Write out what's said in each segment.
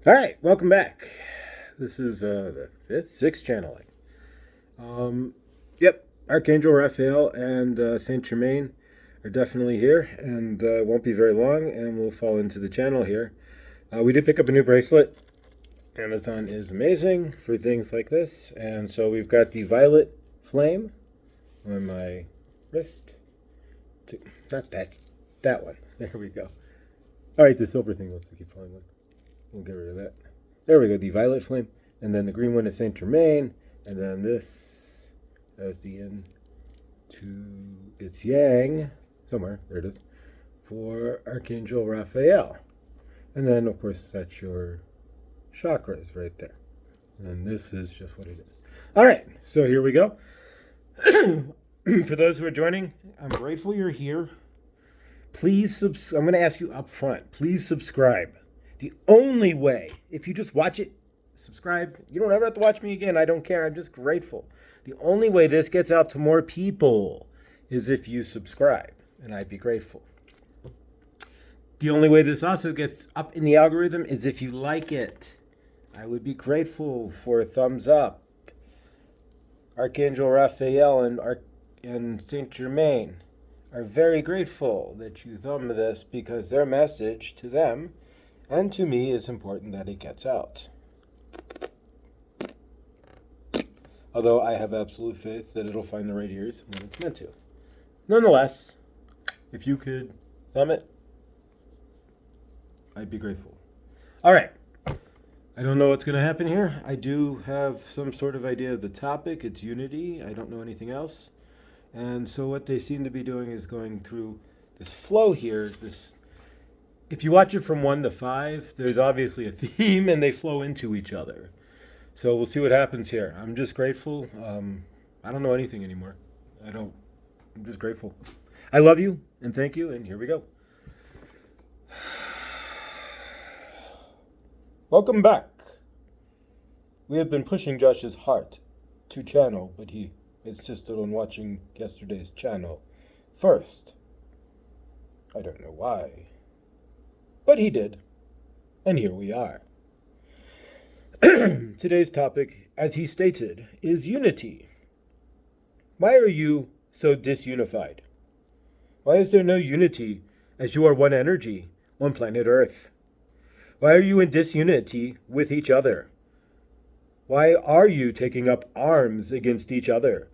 All right, welcome back. This is the sixth channeling. Yep, Archangel Raphael and Saint Germain are definitely here, and won't be very long, and we'll fall into the channel here. We did pick up a new bracelet. Amazon is amazing for things like this, and so we've got the violet flame on my wrist. Not that one. There we go. All right, the silver thing wants to keep falling on. We'll get rid of that. There we go, the violet flame. And then the green one is Saint Germain. And then this as the yin to its yang. Somewhere, there it is. For Archangel Raphael. And then, of course, that's your chakras right there. And this is just what it is. All right, so here we go. For those who are joining, I'm grateful you're here. Please, I'm going to ask you up front, please subscribe. The only way, if you just watch it, subscribe, you don't ever have to watch me again. I don't care. I'm just grateful. The only way this gets out to more people is if you subscribe, and I'd be grateful. The only way this also gets up in the algorithm is if you like it. I would be grateful for a thumbs up. Archangel Raphael and Saint Germain are very grateful that you thumb this because their message to them and to me, it's important that it gets out. Although I have absolute faith that it'll find the right ears when it's meant to. Nonetheless, if you could thumb it, I'd be grateful. All right. I don't know what's going to happen here. I do have some sort of idea of the topic. It's unity. I don't know anything else. And so what they seem to be doing is going through this flow here, if you watch it from 1 to 5, there's obviously a theme and they flow into each other. So we'll see what happens here. I'm just grateful. I don't know anything anymore. I'm just grateful. I love you and thank you, and here we go. Welcome back. We have been pushing Josh's heart to channel, but he insisted on watching yesterday's channel first. I don't know why. But he did. And here we are. Today's topic, as he stated, is unity. Why are you so disunified? Why is there no unity as you are one energy, one planet Earth? Why are you in disunity with each other? Why are you taking up arms against each other?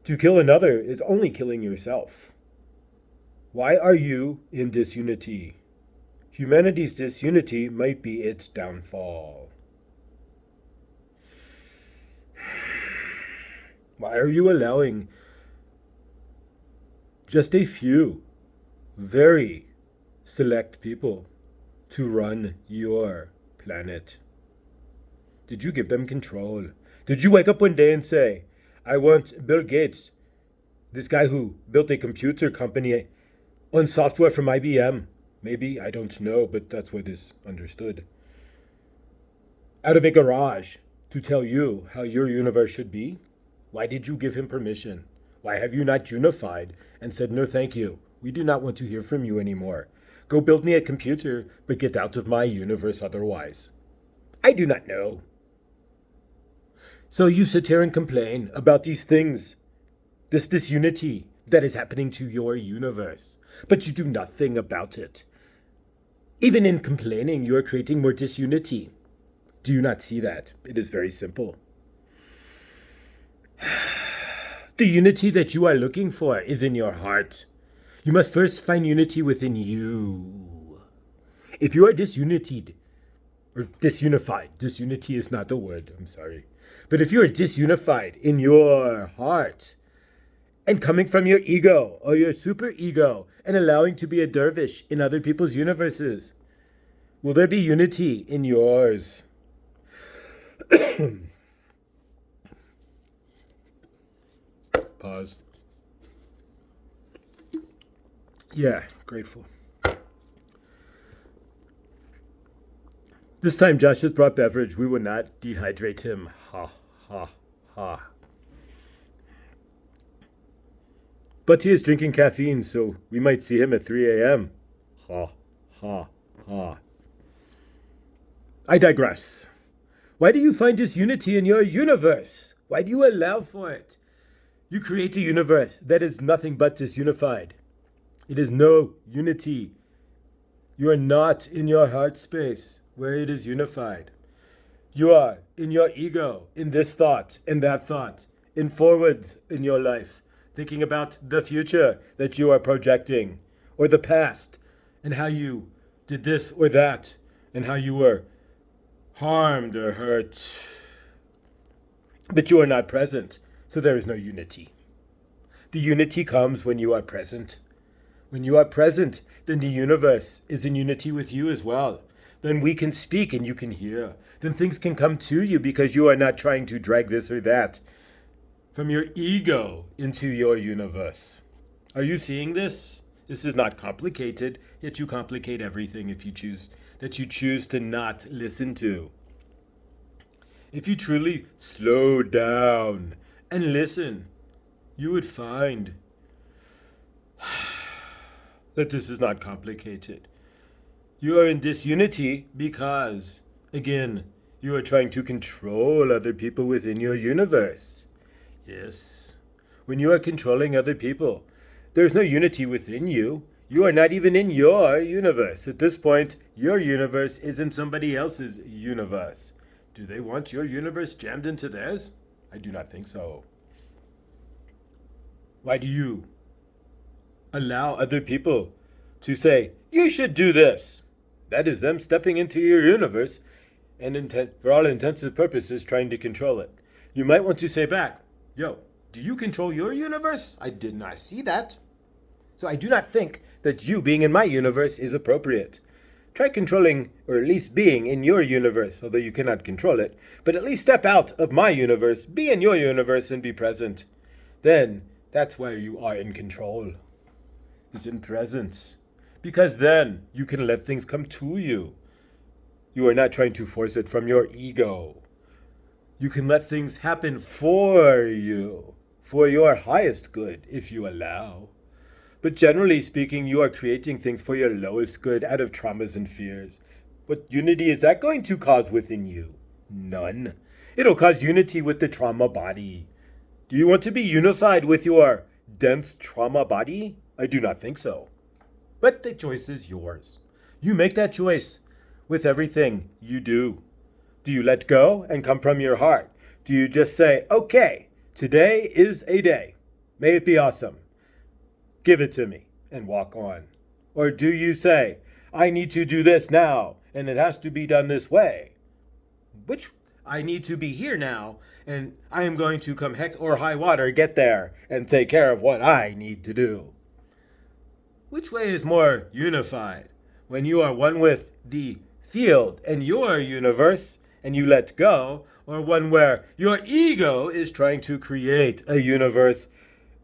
To kill another is only killing yourself. Why are you in disunity? Humanity's disunity might be its downfall. Why are you allowing just a few, very select people to run your planet? Did you give them control? Did you wake up one day and say, I want Bill Gates, this guy who built a computer company on software from IBM, maybe, I don't know, but that's what is understood, out of a garage to tell you how your universe should be? Why did you give him permission? Why have you not unified and said, no thank you, we do not want to hear from you anymore. Go build me a computer, but get out of my universe otherwise. I do not know. So you sit here and complain about these things, this disunity that is happening to your universe, but you do nothing about it. Even in complaining, you are creating more disunity. Do you not see that? It is very simple. The unity that you are looking for is in your heart. You must first find unity within you. If you are disunified, disunity is not the word, I'm sorry. But if you are disunified in your heart, and coming from your ego or your super ego and allowing to be a dervish in other people's universes, will there be unity in yours? Pause. Yeah, grateful. This time Josh has brought beverage. We will not dehydrate him. Ha, ha, ha. But he is drinking caffeine, so we might see him at 3 a.m. Ha, ha, ha. I digress. Why do you find disunity in your universe? Why do you allow for it? You create a universe that is nothing but disunified. It is no unity. You are not in your heart space where it is unified. You are in your ego, in this thought, in that thought, in forwards in your life, thinking about the future that you are projecting, or the past, and how you did this or that, and how you were harmed or hurt. But you are not present, so there is no unity. The unity comes when you are present. When you are present, then the universe is in unity with you as well. Then we can speak and you can hear. Then things can come to you because you are not trying to drag this or that from your ego into your universe. Are you seeing this? This is not complicated, yet you complicate everything if you choose to not listen to. If you truly slow down and listen, you would find that this is not complicated. You are in disunity because, again, you are trying to control other people within your universe. Yes, when you are controlling other people, there is no unity within you. You are not even in your universe. At this point, your universe is in somebody else's universe. Do they want your universe jammed into theirs? I do not think so. Why do you allow other people to say, you should do this? That is them stepping into your universe and for all intents and purposes trying to control it. You might want to say back, yo, do you control your universe? I did not see that. So I do not think that you being in my universe is appropriate. Try controlling, or at least being in your universe, although you cannot control it, but at least step out of my universe, be in your universe, and be present. Then, that's where you are in control. It's in presence. Because then, you can let things come to you. You are not trying to force it from your ego. You can let things happen for you, for your highest good, if you allow. But generally speaking, you are creating things for your lowest good out of traumas and fears. What unity is that going to cause within you? None. It'll cause unity with the trauma body. Do you want to be unified with your dense trauma body? I do not think so. But the choice is yours. You make that choice with everything you do. Do you let go and come from your heart? Do you just say, okay, today is a day. May it be awesome. Give it to me and walk on. Or do you say, I need to do this now and it has to be done this way? Which I need to be here now and I am going to come heck or high water get there and take care of what I need to do. Which way is more unified? When you are one with the field and your universe and you let go, or one where your ego is trying to create a universe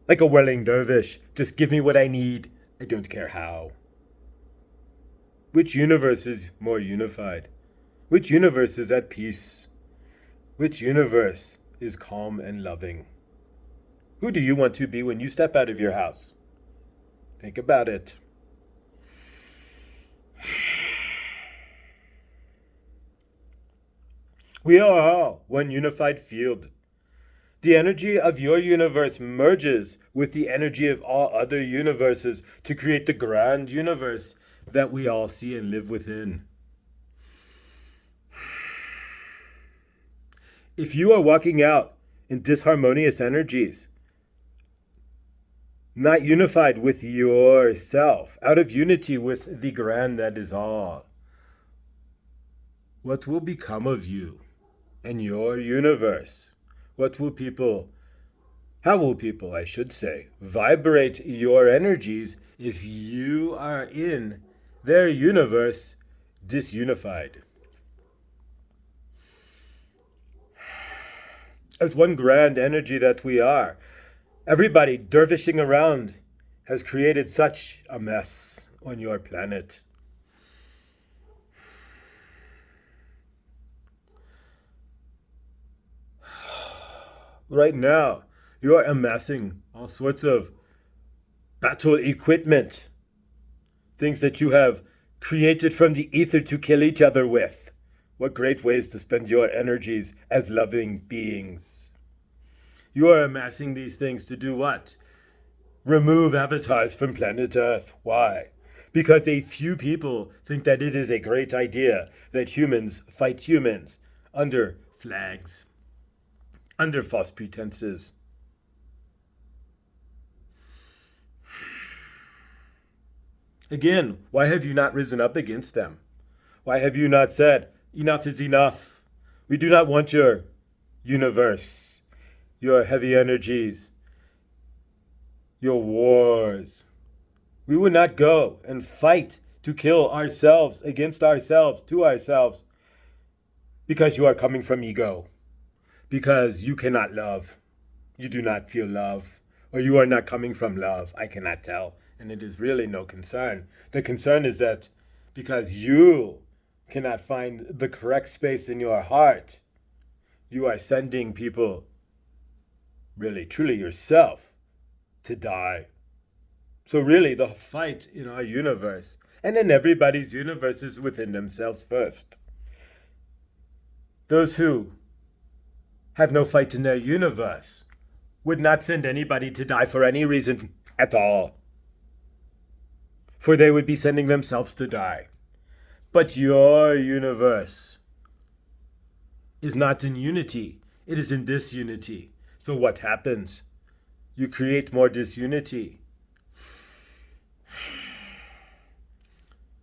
like a whirling dervish. Just give me what I need. I don't care how. Which universe is more unified? Which universe is at peace? Which universe is calm and loving? Who do you want to be when you step out of your house? Think about it. We are all one unified field. The energy of your universe merges with the energy of all other universes to create the grand universe that we all see and live within. If you are walking out in disharmonious energies, not unified with yourself, out of unity with the grand that is all, what will become of you and your universe? How will people, I should say, vibrate your energies if you are in their universe disunified? As one grand energy that we are, everybody dervishing around has created such a mess on your planet. Right now, you are amassing all sorts of battle equipment, things that you have created from the ether to kill each other with. What great ways to spend your energies as loving beings. You are amassing these things to do what? Remove avatars from planet Earth. Why? Because a few people think that it is a great idea that humans fight humans under flags, under false pretenses. Again, why have you not risen up against them? Why have you not said, enough is enough? We do not want your universe, your heavy energies, your wars. We would not go and fight to kill ourselves, against ourselves, to ourselves, because you are coming from ego, because you cannot love. You do not feel love, or you are not coming from love. I cannot tell, and it is really no concern. The concern is that because you cannot find the correct space in your heart, you are sending people, really, truly yourself, to die. So really, the fight in our universe, and in everybody's universe, is within themselves first. Those who have no fight in their universe would not send anybody to die for any reason at all. For they would be sending themselves to die. But your universe is not in unity. It is in disunity. So what happens? You create more disunity.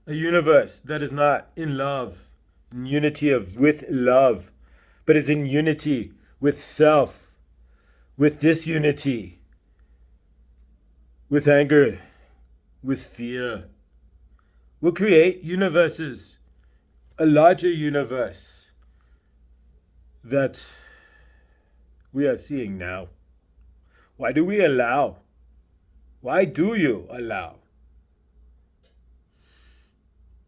A universe that is not in love, in unity with love, but is in unity with self, with disunity, with anger, with fear, will create universes, a larger universe that we are seeing now. Why do we allow? Why do you allow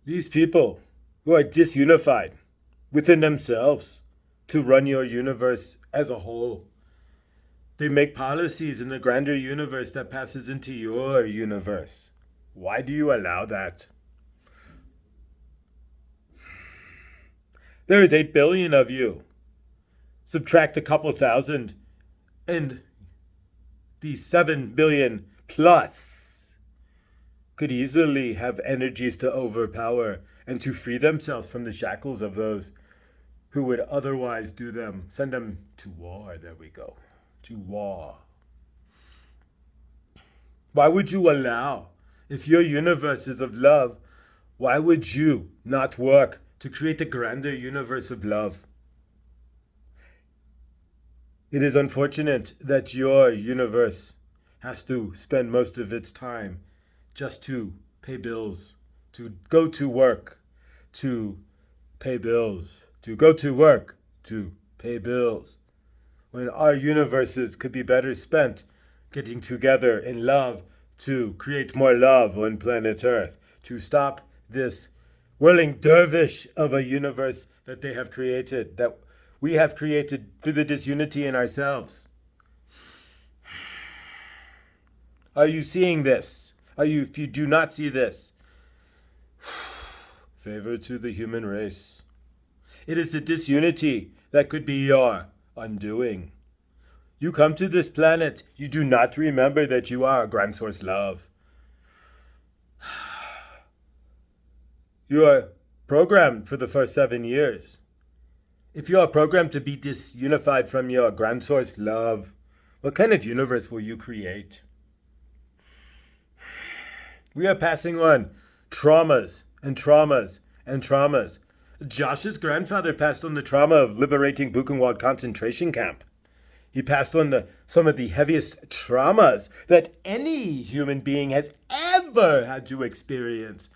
these people who are disunified within themselves to run your universe as a whole? They make policies in the grander universe that passes into your universe. Why do you allow that? There is 8 billion of you. Subtract a couple thousand, and the 7 billion plus could easily have energies to overpower and to free themselves from the shackles of those who would otherwise send them to war. There we go. To war. Why would you allow, if your universe is of love, why would you not work to create a grander universe of love? It is unfortunate that your universe has to spend most of its time just to pay bills, to go to work, to pay bills, to go to work, to pay bills, when our universes could be better spent getting together in love to create more love on planet Earth, to stop this whirling dervish of a universe that they have created, that we have created through the disunity in ourselves. Are you seeing this? If you do not see this, favor to the human race. It is the disunity that could be your undoing. You come to this planet, you do not remember that you are a grand source love. You are programmed for the first 7 years. If you are programmed to be disunified from your grand source love, what kind of universe will you create? We are passing on traumas and traumas and traumas. Josh's grandfather passed on the trauma of liberating Buchenwald concentration camp. He passed on some of the heaviest traumas that any human being has ever had to experience.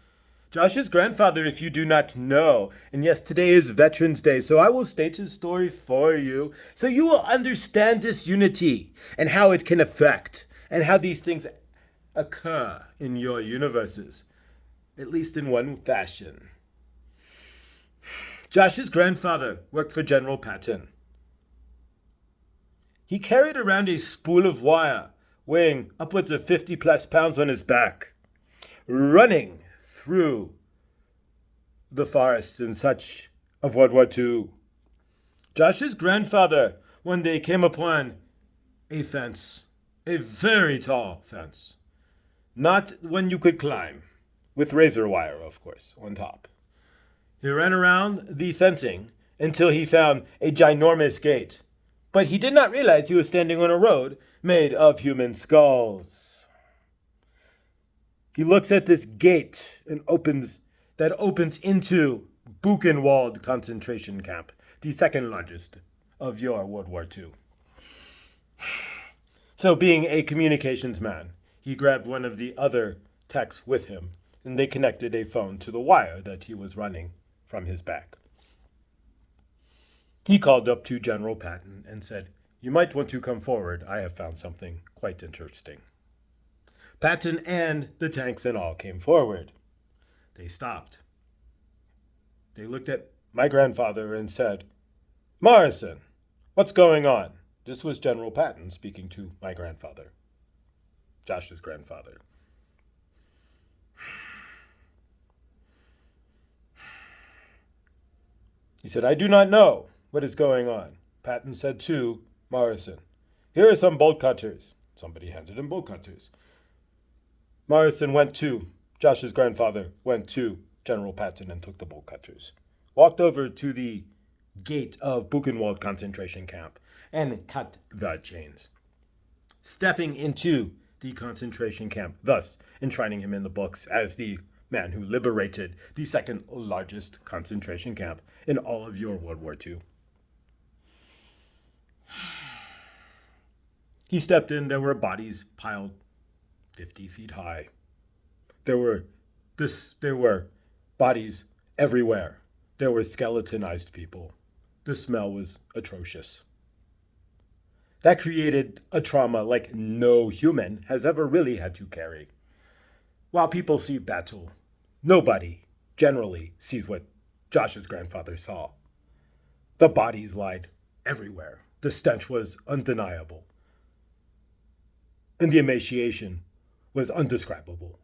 Josh's grandfather, if you do not know, and yes, today is Veterans Day, so I will state his story for you, so you will understand disunity and how it can affect, and how these things occur in your universes, at least in one fashion. Josh's grandfather worked for General Patton. He carried around a spool of wire weighing upwards of 50 plus pounds on his back, running through the forest in such of World War II. Josh's grandfather one day came upon a fence, a very tall fence, not one you could climb, with razor wire, of course, on top. He ran around the fencing until he found a ginormous gate, but he did not realize he was standing on a road made of human skulls. He looks at this gate and opens into Buchenwald concentration camp, the second largest of your World War II. So being a communications man, he grabbed one of the other techs with him, and they connected a phone to the wire that he was running from his back. He called up to General Patton and said, "You might want to come forward. I have found something quite interesting." Patton and the tanks and all came forward. They stopped. They looked at my grandfather and said, "Morrison, what's going on?" This was General Patton speaking to my grandfather, Josh's grandfather. He said, "I do not know what is going on." Patton said to Morrison, "Here are some bolt cutters." Somebody handed him bolt cutters. Morrison Josh's grandfather went to General Patton and took the bolt cutters, walked over to the gate of Buchenwald concentration camp and cut the chains, stepping into the concentration camp, thus enshrining him in the books as the man who liberated the second largest concentration camp in all of your World War II. He stepped in. There were bodies piled 50 feet high. There were bodies everywhere. There were skeletonized people. The smell was atrocious. That created a trauma like no human has ever really had to carry. While people see battle, nobody generally sees what Josh's grandfather saw. The bodies lied everywhere. The stench was undeniable. And the emaciation was undescribable.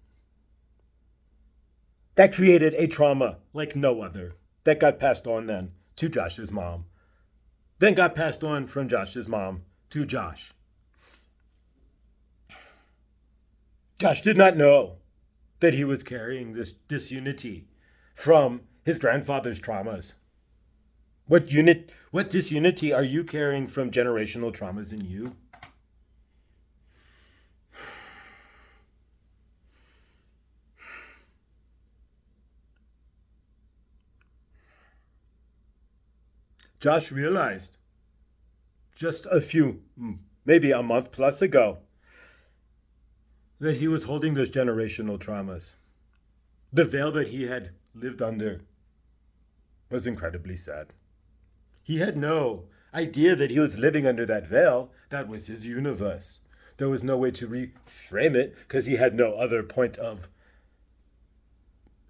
That created a trauma like no other that got passed on then to Josh's mom. Then got passed on from Josh's mom to Josh. Josh did not know that he was carrying this disunity from his grandfather's traumas. What disunity are you carrying from generational traumas in you? Josh realized just maybe a month plus ago, that he was holding those generational traumas. The veil that he had lived under was incredibly sad. He had no idea that he was living under that veil. That was his universe. There was no way to reframe it because he had no other point of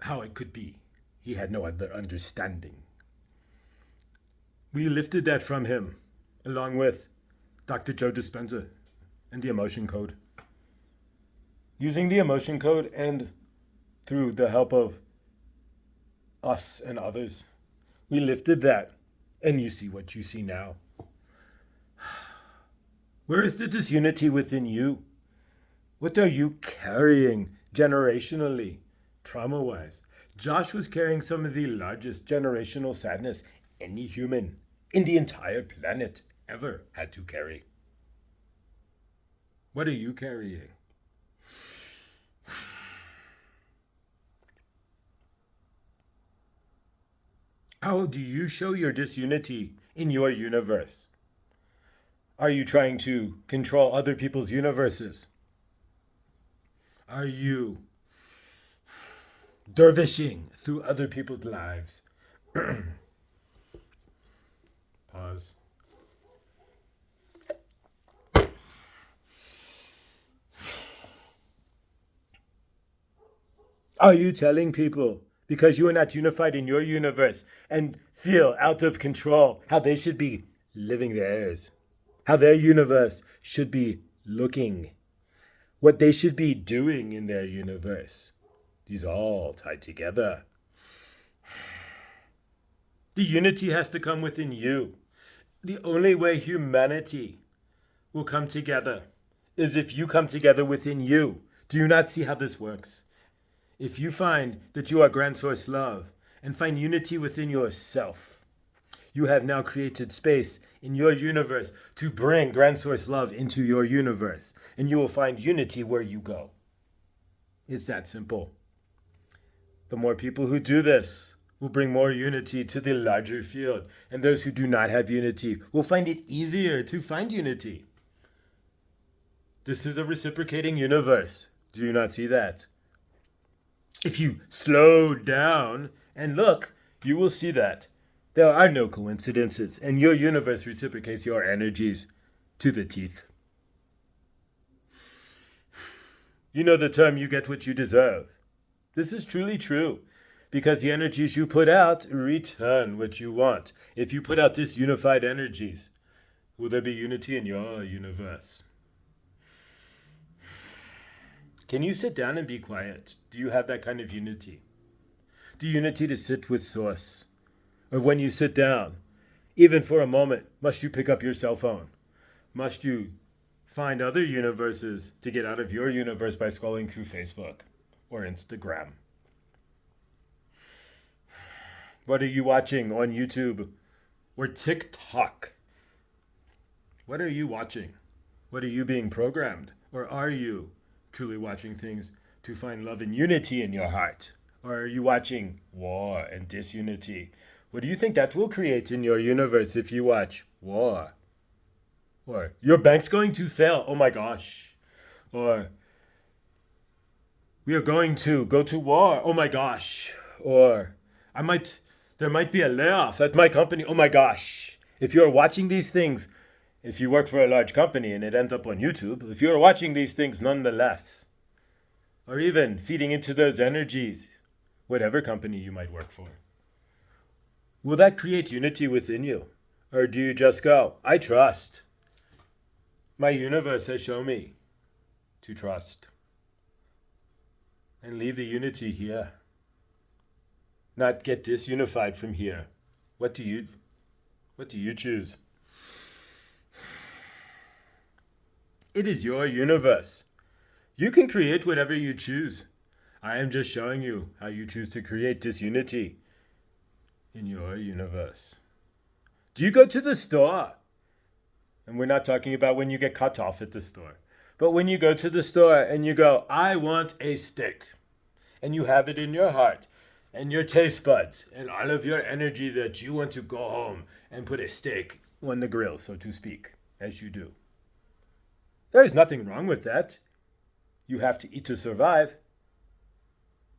how it could be. He had no other understanding. We lifted that from him, along with Dr. Joe Dispenza and the emotion code. Using the emotion code and through the help of us and others, we lifted that, and you see what you see now. Where is the disunity within you? What are you carrying generationally, trauma-wise? Josh was carrying some of the largest generational sadness any human in the entire planet ever had to carry. What are you carrying? How do you show your disunity in your universe? Are you trying to control other people's universes? Are you dervishing through other people's lives? Pause. Are you telling people, because you are not unified in your universe and feel out of control, how they should be living theirs? How their universe should be looking? What they should be doing in their universe? These all tie together. The unity has to come within you. The only way humanity will come together is if you come together within you. Do you not see how this works? If you find that you are Grand Source Love and find unity within yourself, you have now created space in your universe to bring Grand Source Love into your universe, and you will find unity where you go. It's that simple. The more people who do this will bring more unity to the larger field, and those who do not have unity will find it easier to find unity. This is a reciprocating universe. Do you not see that? If you slow down and look, you will see that there are no coincidences, and your universe reciprocates your energies to the teeth. You know the term, you get what you deserve. This is truly true, because the energies you put out return what you want. If you put out disunified energies, will there be unity in your universe? Can you sit down and be quiet? Do you have that kind of unity? The unity to sit with Source. Or when you sit down, even for a moment, must you pick up your cell phone? Must you find other universes to get out of your universe by scrolling through Facebook or Instagram? What are you watching on YouTube or TikTok? What are you watching? What are you being programmed? Or are you truly watching things to find love and unity in your heart? Or are you watching war and disunity? What do you think that will create in your universe if you watch war? Or your bank's going to fail, oh my gosh. Or we are going to go to war, oh my gosh. Or there might be a layoff at my company, oh my gosh. If you're watching these things, if you work for a large company and it ends up on YouTube, if you're watching these things nonetheless, or even feeding into those energies, whatever company you might work for, will that create unity within you? Or do you just go, I trust. My universe has shown me to trust. And leave the unity here. Not get disunified from here. What do you choose? It is your universe. You can create whatever you choose. I am just showing you how you choose to create disunity in your universe. Do you go to the store? And we're not talking about when you get cut off at the store. But when you go to the store and you go, I want a steak. And you have it in your heart and your taste buds and all of your energy that you want to go home and put a steak on the grill, so to speak, as you do. There is nothing wrong with that. You have to eat to survive.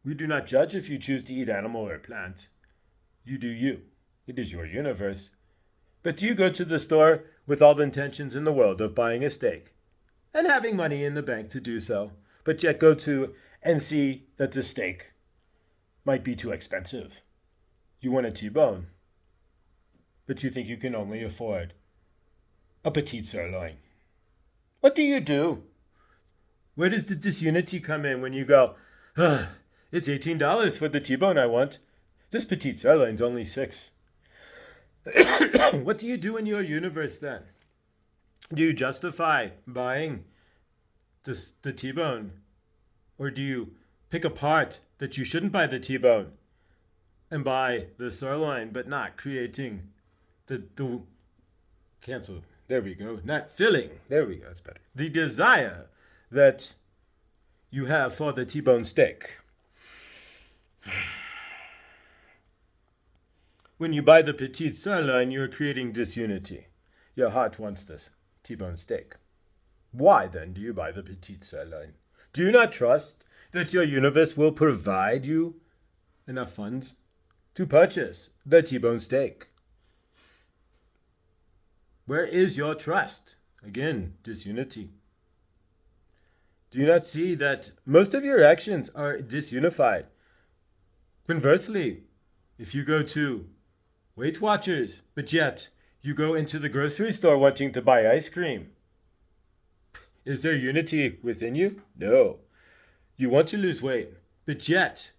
We do not judge if you choose to eat animal or plant. You do you. It is your universe. But do you go to the store with all the intentions in the world of buying a steak and having money in the bank to do so, but yet go to and see that the steak might be too expensive? You want a T-bone, but you think you can only afford a petite sirloin. What do you do? Where does the disunity come in when you go, it's $18 for the T-bone I want. This petite sirloin's only $6. What do you do in your universe then? Do you justify buying the T-bone? Or do you pick a part that you shouldn't buy the T-bone and buy the sirloin, but not creating the cancel? There we go. Not filling. There we go. That's better. The desire that you have for the T-bone steak. When you buy the petite sirloin, you're creating disunity. Your heart wants this T-bone steak. Why then do you buy the petite sirloin? Do you not trust that your universe will provide you enough funds to purchase the T-bone steak? Where is your trust? Again, disunity. Do you not see that most of your actions are disunified? Conversely, if you go to Weight Watchers, but yet you go into the grocery store wanting to buy ice cream, is there unity within you? No. You want to lose weight, but yet,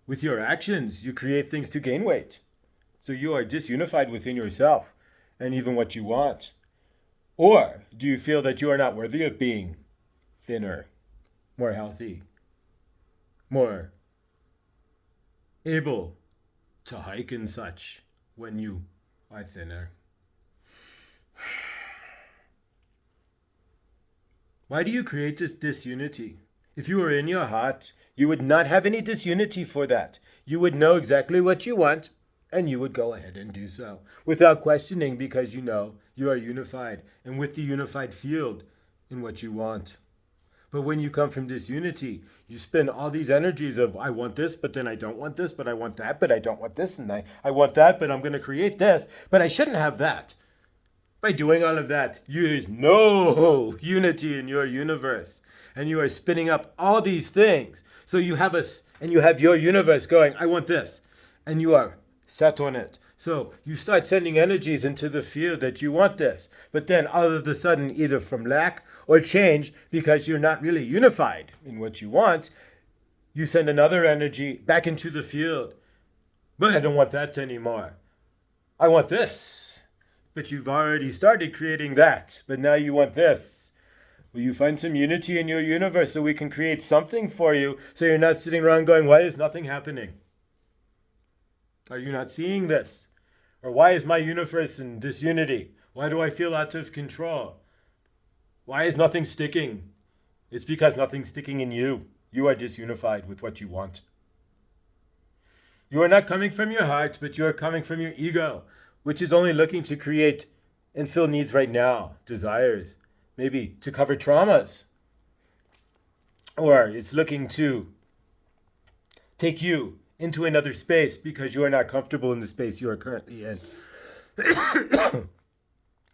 with your actions, you create things to gain weight. So you are disunified within yourself and even what you want. Or do you feel that you are not worthy of being thinner, more healthy, more able to hike and such when you are thinner? Why do you create this disunity? If you were in your heart, you would not have any disunity for that. You would know exactly what you want, and you would go ahead and do so without questioning, because you know you are unified and with the unified field in what you want. But when you come from disunity, you spend all these energies of, I want this, but then I don't want this, but I want that, but I don't want this, and I want that, but I'm going to create this, but I shouldn't have that. By doing all of that, there's no unity in your universe. And you are spinning up all these things. So you have your universe going, I want this. And you are set on it. So you start sending energies into the field that you want this. But then all of a sudden, either from lack or change, because you're not really unified in what you want, you send another energy back into the field. But I don't want that anymore. I want this. But you've already started creating that. But now you want this. Will you find some unity in your universe so we can create something for you, so you're not sitting around going, why is nothing happening? Are you not seeing this? Or why is my universe in disunity? Why do I feel out of control? Why is nothing sticking? It's because nothing's sticking in you. You are disunified with what you want. You are not coming from your heart, but you are coming from your ego, which is only looking to create and fill needs right now, desires, maybe to cover traumas. Or it's looking to take you into another space because you are not comfortable in the space you are currently in.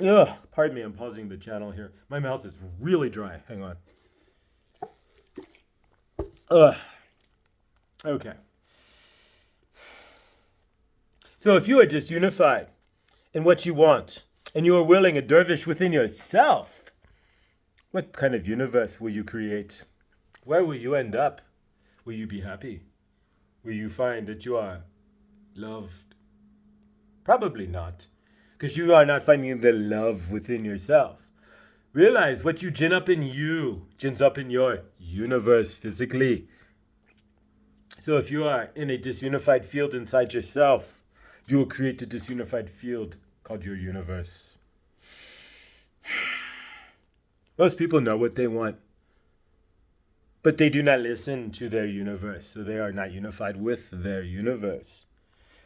Ugh, pardon me, I'm pausing the channel here. My mouth is really dry. Hang on. Okay. So if you are disunified in what you want, and you are willing a dervish within yourself, what kind of universe will you create? Where will you end up? Will you be happy? Will you find that you are loved? Probably not, because you are not finding the love within yourself. Realize what you gin up in you, gins up in your universe physically. So if you are in a disunified field inside yourself, you will create a disunified field called your universe. Most people know what they want, but they do not listen to their universe, so they are not unified with their universe.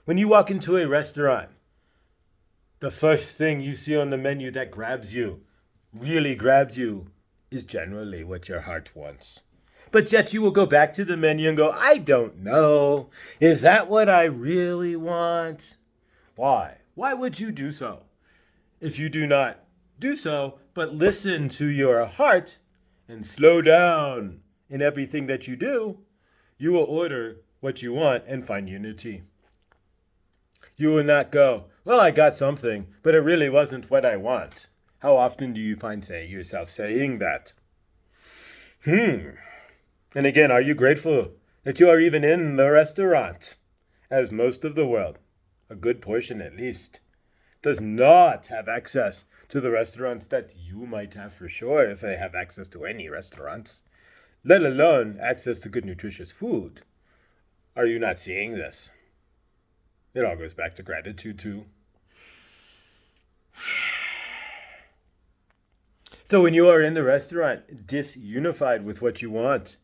When you walk into a restaurant, the first thing you see on the menu that grabs you, really grabs you, is generally what your heart wants. But yet you will go back to the menu and go, I don't know. Is that what I really want? Why? Why would you do so? If you do not do so, but listen to your heart and slow down in everything that you do, you will order what you want and find unity. You will not go, well, I got something, but it really wasn't what I want. How often do you find yourself saying that? And again, are you grateful that you are even in the restaurant? As most of the world, a good portion at least, does not have access to the restaurants that you might have for sure, if they have access to any restaurants, let alone access to good nutritious food. Are you not seeing this? It all goes back to gratitude too. So when you are in the restaurant, disunified with what you want,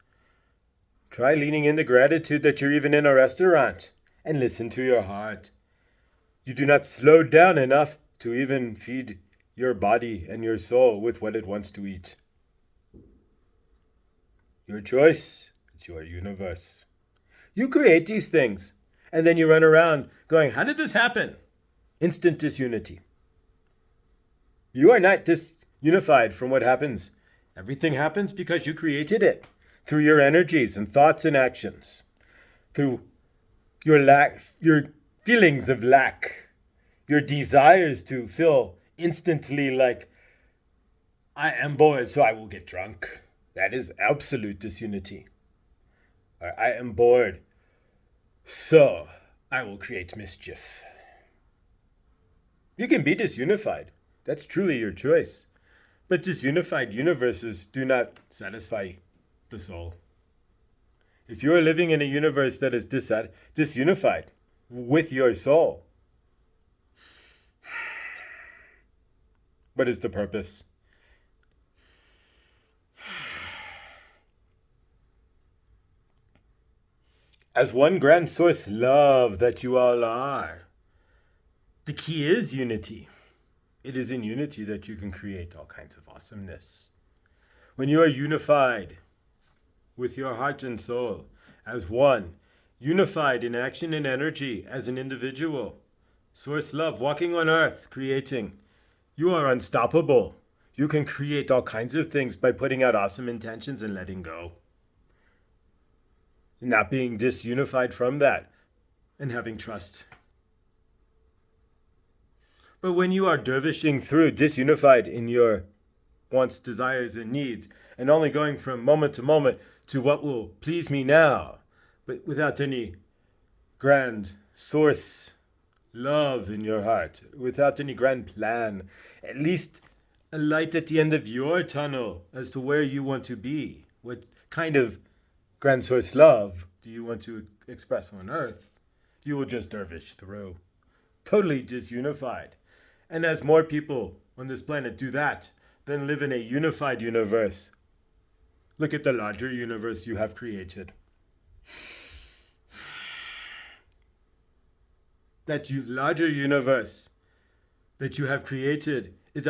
try leaning into gratitude that you're even in a restaurant and listen to your heart. You do not slow down enough to even feed your body and your soul with what it wants to eat. Your choice, it's your universe. You create these things, and then you run around going, how did this happen? Instant disunity. You are not disunified from what happens. Everything happens because you created it through your energies and thoughts and actions, through your feelings of lack, your desires to feel instantly like, I am bored, so I will get drunk. That is absolute disunity. Or, I am bored, so I will create mischief. You can be disunified. That's truly your choice. But disunified universes do not satisfy the soul. If you are living in a universe that is disunified with your soul, what is the purpose? As one grand source love that you all are, the key is unity. It is in unity that you can create all kinds of awesomeness. When you are unified with your heart and soul as one, unified in action and energy as an individual, source love, walking on earth, creating, you are unstoppable. You can create all kinds of things by putting out awesome intentions and letting go. Not being disunified from that and having trust. But when you are dervishing through, disunified in your wants, desires, and needs, and only going from moment to moment to what will please me now, but without any grand source love in your heart, without any grand plan, at least a light at the end of your tunnel as to where you want to be. What kind of grand source love do you want to express on earth? You will just dervish through, totally disunified. And as more people on this planet do that, then live in a unified universe, look at the larger universe you have created. That larger universe that you have created is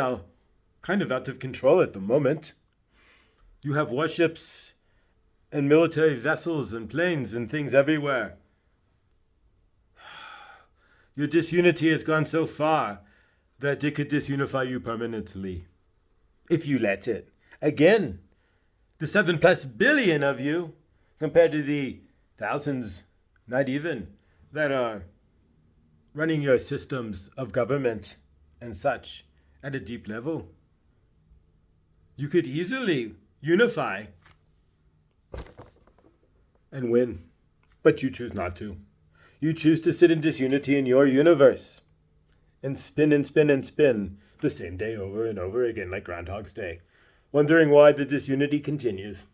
kind of out of control at the moment. You have warships and military vessels and planes and things everywhere. Your disunity has gone so far that it could disunify you permanently, if you let it. Again, the 7+ billion of you, compared to the thousands, not even, that are running your systems of government and such at a deep level. You could easily unify and win, but you choose not to. You choose to sit in disunity in your universe and spin and spin and spin the same day over and over again like Groundhog's Day, wondering why the disunity continues.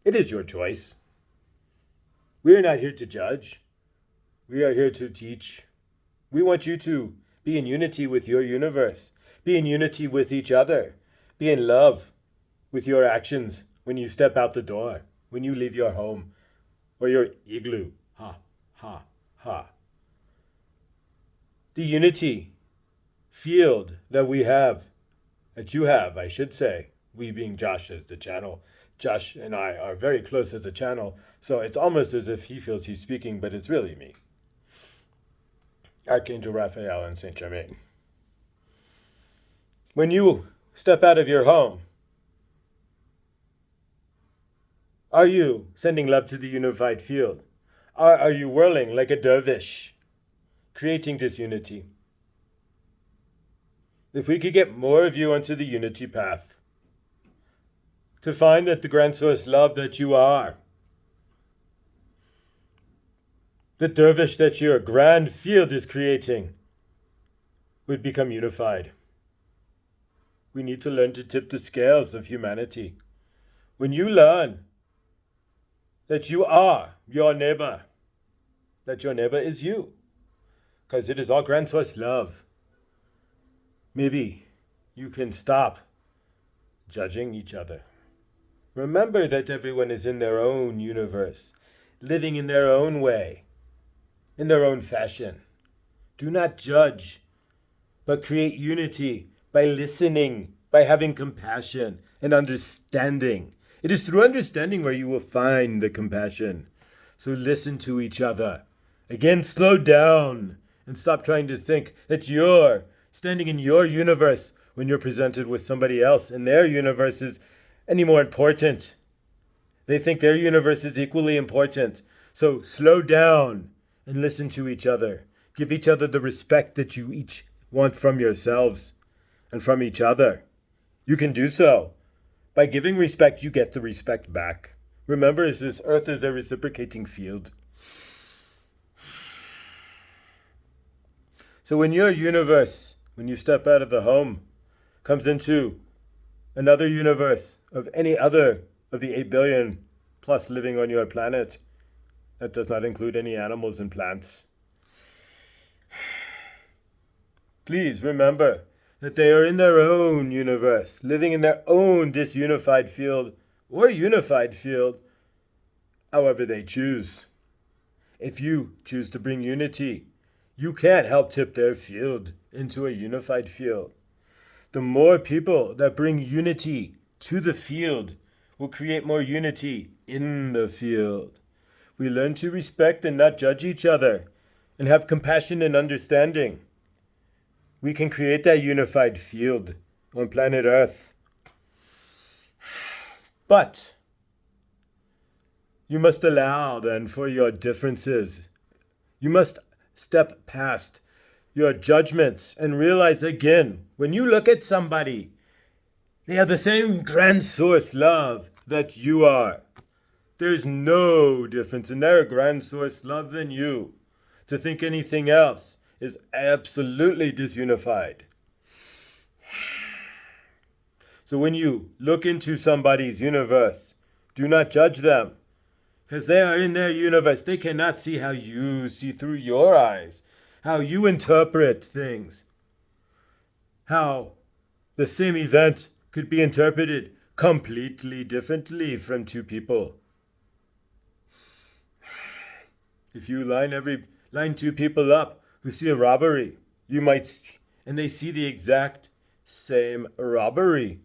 It is your choice. We are not here to judge. We are here to teach. We want you to be in unity with your universe, be in unity with each other, be in love with your actions when you step out the door, when you leave your home or your igloo. Ha, ha, ha. The unity field that we have, that you have, I should say, we being Josh as the channel. Josh and I are very close as a channel, so it's almost as if he feels he's speaking, but it's really me. Archangel Raphael and Saint Germain. When you step out of your home, are you sending love to the unified field? Are you whirling like a dervish, creating disunity? If we could get more of you onto the unity path, to find that the grand source love that you are, the dervish that your grand field is creating, would become unified. We need to learn to tip the scales of humanity. When you learn that you are your neighbor, that your neighbor is you, because it is all grand source love, maybe you can stop judging each other. Remember that everyone is in their own universe, living in their own way, in their own fashion. Do not judge, but create unity by listening, by having compassion and understanding. It is through understanding where you will find the compassion. So listen to each other. Again, slow down and stop trying to think that you're standing in your universe when you're presented with somebody else and their universe is any more important. They think their universe is equally important. So slow down and listen to each other. Give each other the respect that you each want from yourselves and from each other. You can do so. By giving respect, you get the respect back. Remember, this earth is a reciprocating field. So when your universe when you step out of the home, comes into another universe of any other of the 8 billion plus living on your planet. That does not include any animals and plants. Please remember that they are in their own universe, living in their own disunified field or unified field, however they choose. If you choose to bring unity, you can't help tip their field into a unified field. The more people that bring unity to the field will create more unity in the field. We learn to respect and not judge each other and have compassion and understanding. We can create that unified field on planet Earth. But you must allow then for your differences. You must step past your judgments and realize again, when you look at somebody, they are the same grand source love that you are. There's no difference in their grand source love than you. To think anything else is absolutely disunified. So when you look into somebody's universe, do not judge them, because they are in their universe. They cannot see how you see through your eyes, how you interpret things, how the same event could be interpreted completely differently from two people. If you line two people up who see a robbery, and they see the exact same robbery,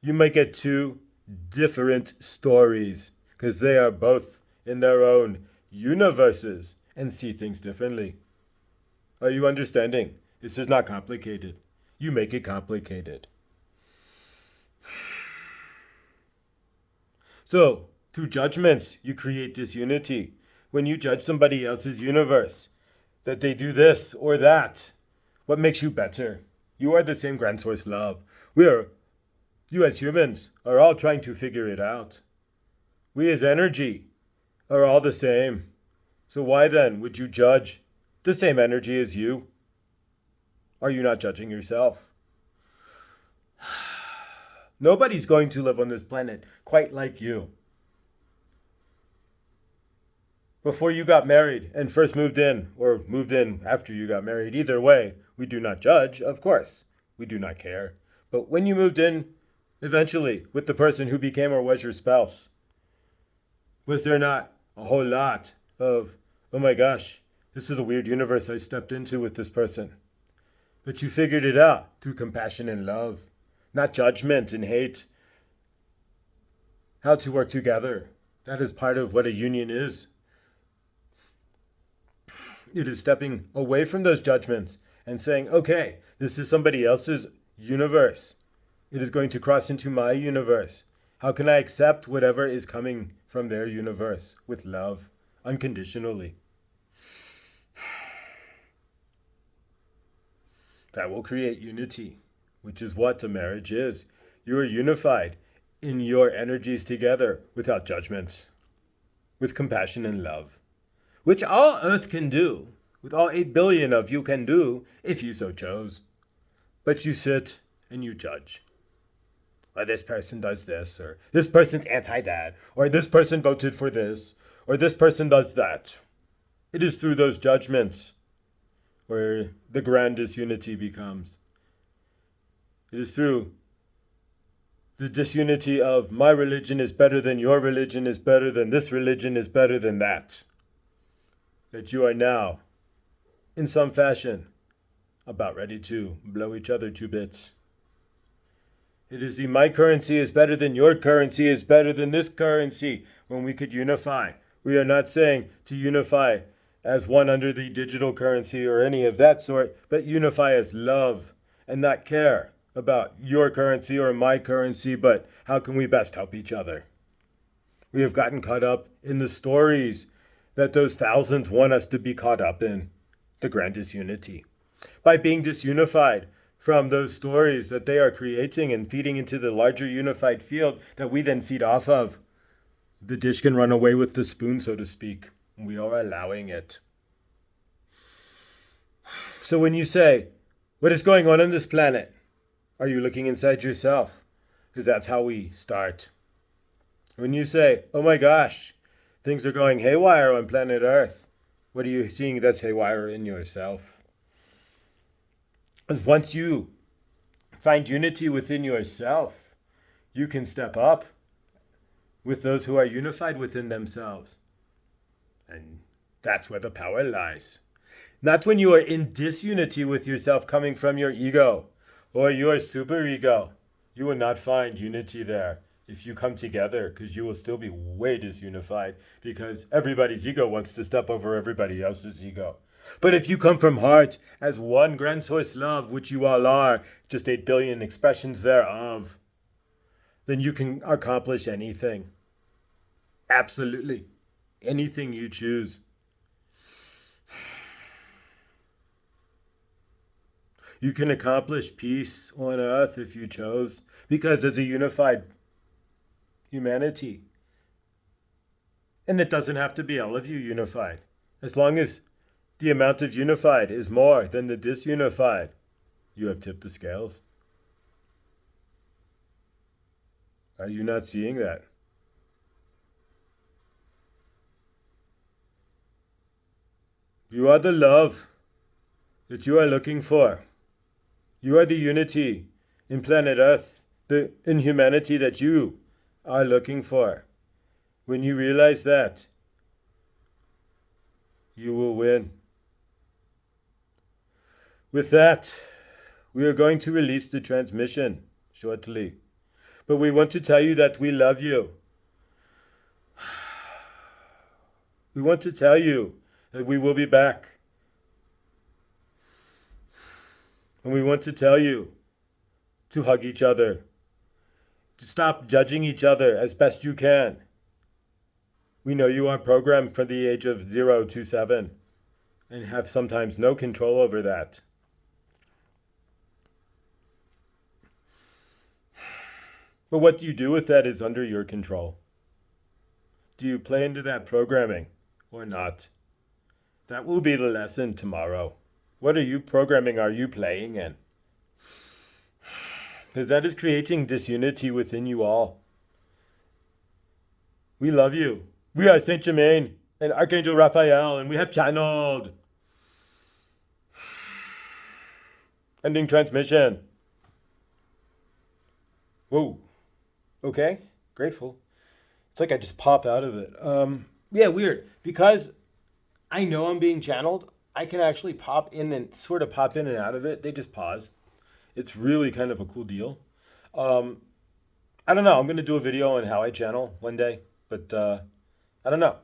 you might get two different stories because they are both in their own universes and see things differently. Are you understanding? This is not complicated. You make it complicated. So, through judgments, you create disunity. When you judge somebody else's universe, that they do this or that, what makes you better? You are the same grand source love. You as humans are all trying to figure it out. We as energy are all the same. So why then would you judge the same energy as you? Are you not judging yourself? Nobody's going to live on this planet quite like you. Before you got married and first moved in, or moved in after you got married, either way, we do not judge, of course. We do not care. But when you moved in, eventually, with the person who became or was your spouse, was there not a whole lot of, oh my gosh, this is a weird universe I stepped into with this person? But you figured it out through compassion and love, not judgment and hate. How to work together. That is part of what a union is. It is stepping away from those judgments and saying, okay, this is somebody else's universe. It is going to cross into my universe. How can I accept whatever is coming from their universe with love, unconditionally? That will create unity, which is what a marriage is. You are unified in your energies together without judgments, with compassion and love, which all Earth can do, with all 8 billion of you can do, if you so chose. But you sit and you judge. Or this person does this, or this person's anti that, or this person voted for this, or this person does that. It is through those judgments where the grandest unity becomes. It is through the disunity of my religion is better than your religion is better than this religion is better than that you are now, in some fashion, about ready to blow each other to bits. It is the my currency is better than your currency is better than this currency when we could unify. We are not saying to unify as one under the digital currency or any of that sort, but unify as love and not care about your currency or my currency, but how can we best help each other? We have gotten caught up in the stories that those thousands want us to be caught up in, the grandest unity. By being disunified from those stories that they are creating and feeding into the larger unified field that we then feed off of, the dish can run away with the spoon, so to speak. We are allowing it. So when you say, What is going on this planet? Are you looking inside yourself? Because that's how we start. When you say, oh my gosh, things are going haywire on planet Earth, what are you seeing that's haywire in yourself? Because once you find unity within yourself, you can step up with those who are unified within themselves. And that's where the power lies. Not when you are in disunity with yourself coming from your ego or your superego. You will not find unity there if you come together, because you will still be way disunified because everybody's ego wants to step over everybody else's ego. But if you come from heart as one grand source love, which you all are, just 8 billion expressions thereof, then you can accomplish anything. Absolutely. Anything you choose. You can accomplish peace on earth if you chose, because as a unified humanity, and it doesn't have to be all of you unified, as long as the amount of unified is more than the disunified, you have tipped the scales. Are you not seeing that? You are the love that you are looking for. You are the unity in planet Earth, in humanity that you are looking for. When you realize that, you will win. With that, we are going to release the transmission shortly. But we want to tell you that we love you. We want to tell you that we will be back. And we want to tell you to hug each other, to stop judging each other as best you can. We know you are programmed from the age of 0 to 7 and have sometimes no control over that. But what do you do with that is under your control. Do you play into that programming or not? That will be the lesson tomorrow. What programming are you playing in? Because that is creating disunity within you all. We love you. We are Saint Germain and Archangel Raphael, and we have channeled. Ending transmission. Whoa. Okay. Grateful. It's like I just pop out of it. Yeah, weird. Because I know I'm being channeled, I can actually pop in and out of it. They just paused. It's really kind of a cool deal. I don't know. I'm going to do a video on how I channel one day, but I don't know.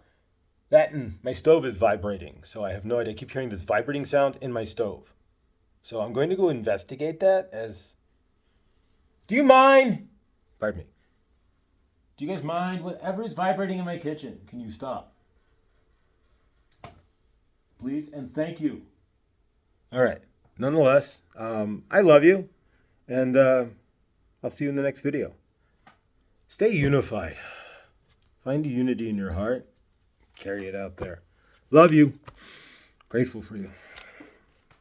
That and my stove is vibrating, so I have no idea. I keep hearing this vibrating sound in my stove. So I'm going to go investigate that as... Do you mind? Pardon me. Do you guys mind? Whatever is vibrating in my kitchen, can you stop? Please and thank you. All right. Nonetheless, I love you, and I'll see you in the next video. Stay unified. Find a unity in your heart. Carry it out there. Love you. Grateful for you.